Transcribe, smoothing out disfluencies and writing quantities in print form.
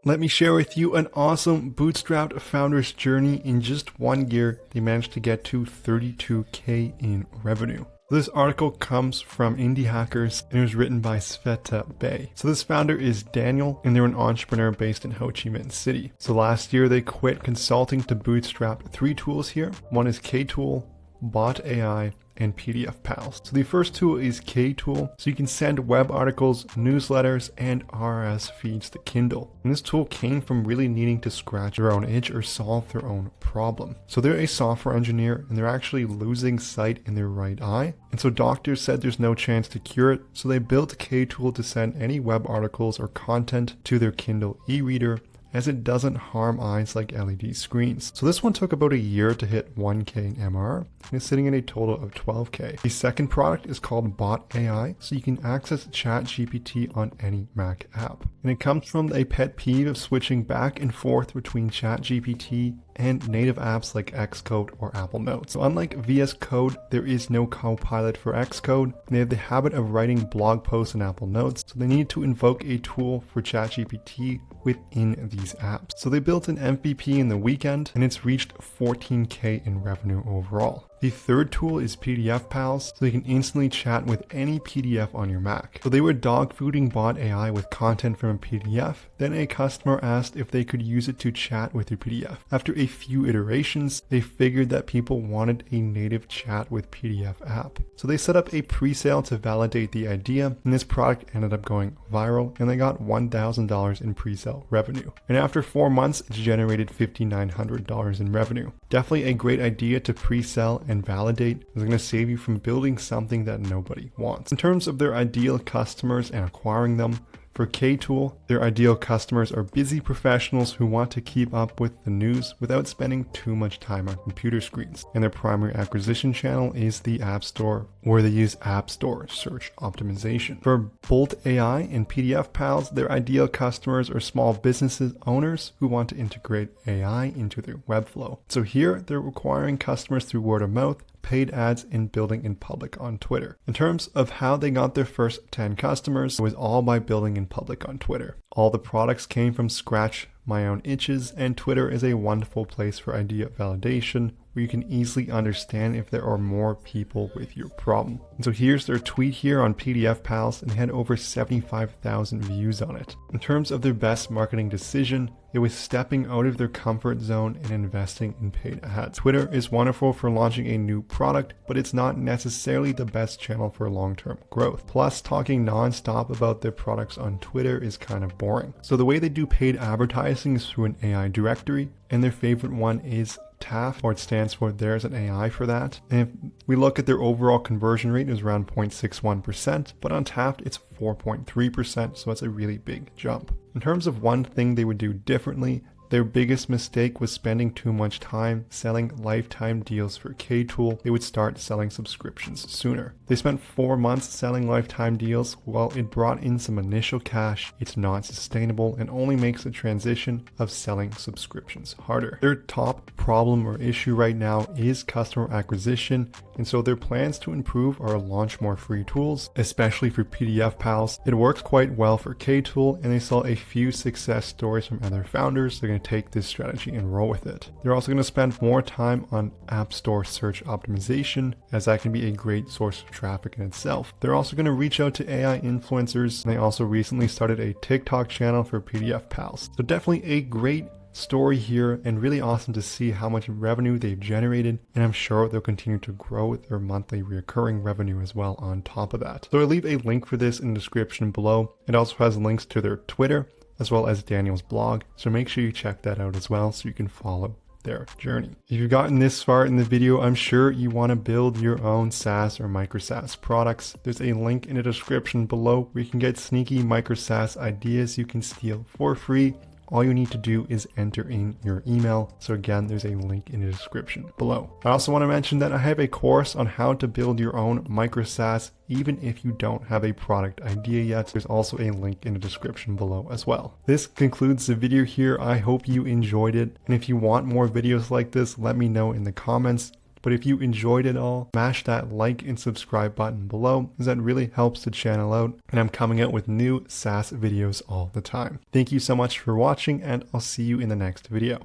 Let me share with you an awesome Bootstrapped founder's journey. In just 1 year, they managed to get to 32K in revenue. This article comes from IndieHackers and it was written by Sveta Bay. So this founder is Daniel and they're an entrepreneur based in Ho Chi Minh City. So last year they quit consulting to bootstrap 3 tools here. One is K-Tool, Bot AI, and PDF Pals. So the first tool is K-Tool. So you can send web articles, newsletters, and RSS feeds to Kindle. And this tool came from really needing to scratch their own itch or solve their own problem. So they're a software engineer and they're actually losing sight in their right eye. And so doctors said there's no chance to cure it. So they built K-Tool to send any web articles or content to their Kindle e-reader, as it doesn't harm eyes like LED screens. So this one took about a year to hit 1K in MR, and it's sitting at a total of 12K. The second product is called Bot AI, so you can access ChatGPT on any Mac app. And it comes from a pet peeve of switching back and forth between ChatGPT and native apps like Xcode or Apple Notes. So unlike VS Code, there is no Copilot for Xcode. They have the habit of writing blog posts in Apple Notes, so they needed to invoke a tool for ChatGPT within these apps. So they built an MVP in the weekend and it's reached 14K in revenue overall. The third tool is PDF Pals, so you can instantly chat with any PDF on your Mac. So they were dogfooding Bot AI with content from a PDF. Then a customer asked if they could use it to chat with their PDF. After a few iterations, they figured that people wanted a native chat with PDF app. So they set up a pre-sale to validate the idea, and this product ended up going viral, and they got $1,000 in pre-sale revenue. And after 4 months, it's generated $5,900 in revenue. Definitely a great idea to pre-sell and validate. It's going to save you from building something that nobody wants. In terms of their ideal customers and acquiring them, for K-Tool, their ideal customers are busy professionals who want to keep up with the news without spending too much time on computer screens. And their primary acquisition channel is the App Store, where they use App Store search optimization. For Bolt AI and PDF Pals, their ideal customers are small businesses owners who want to integrate AI into their Webflow. So here, they're acquiring customers through word of mouth, paid ads, and building in public on Twitter. In terms of how they got their first 10 customers, it was all by building in public on Twitter. All the products came from scratch, my own itches, and Twitter is a wonderful place for idea validation, where you can easily understand if there are more people with your problem. And so here's their tweet here on PDF Pals, and had over 75,000 views on it. In terms of their best marketing decision, it was stepping out of their comfort zone and investing in paid ads. Twitter is wonderful for launching a new product, but it's not necessarily the best channel for long-term growth. Plus, talking non-stop about their products on Twitter is kind of boring. So the way they do paid advertising is through an AI directory, and their favorite one is TAF, or it stands for There's an AI for that. And if we look at their overall conversion rate, is around 0.61%, but on Taft it's 4.3%, so that's a really big jump. In terms of one thing they would do differently, their biggest mistake was spending too much time selling lifetime deals for K-Tool. They would start selling subscriptions sooner. They spent 4 months selling lifetime deals. While it brought in some initial cash, it's not sustainable and only makes the transition of selling subscriptions harder. Their top problem or issue right now is customer acquisition, and so their plans to improve are launch more free tools, especially for PDF Pals. It works quite well for K-Tool, and they saw a few success stories from other founders. They're going to take this strategy and roll with it. They're also going to spend more time on App Store search optimization, as that can be a great source of traffic in itself. They're also going to reach out to AI influencers, and they also recently started a TikTok channel for PDF Pals. So definitely a great story here, and really awesome to see how much revenue they've generated, and I'm sure they'll continue to grow with their monthly recurring revenue as well on top of that. So I'll leave a link for this in the description below. It also has links to their Twitter as well as Daniel's blog, so make sure you check that out as well so you can follow their journey. If you've gotten this far in the video, I'm sure you want to build your own SaaS or micro SaaS products. There's a link in the description below where you can get sneaky micro SaaS ideas you can steal for free. All you need to do is enter in your email. So again, there's a link in the description below. I also want to mention that I have a course on how to build your own micro SaaS, even if you don't have a product idea yet. There's also a link in the description below as well. This concludes the video here. I hope you enjoyed it. And if you want more videos like this, let me know in the comments. But if you enjoyed it all, smash that like and subscribe button below, as that really helps the channel out, and I'm coming out with new SaaS videos all the time. Thank you so much for watching, and I'll see you in the next video.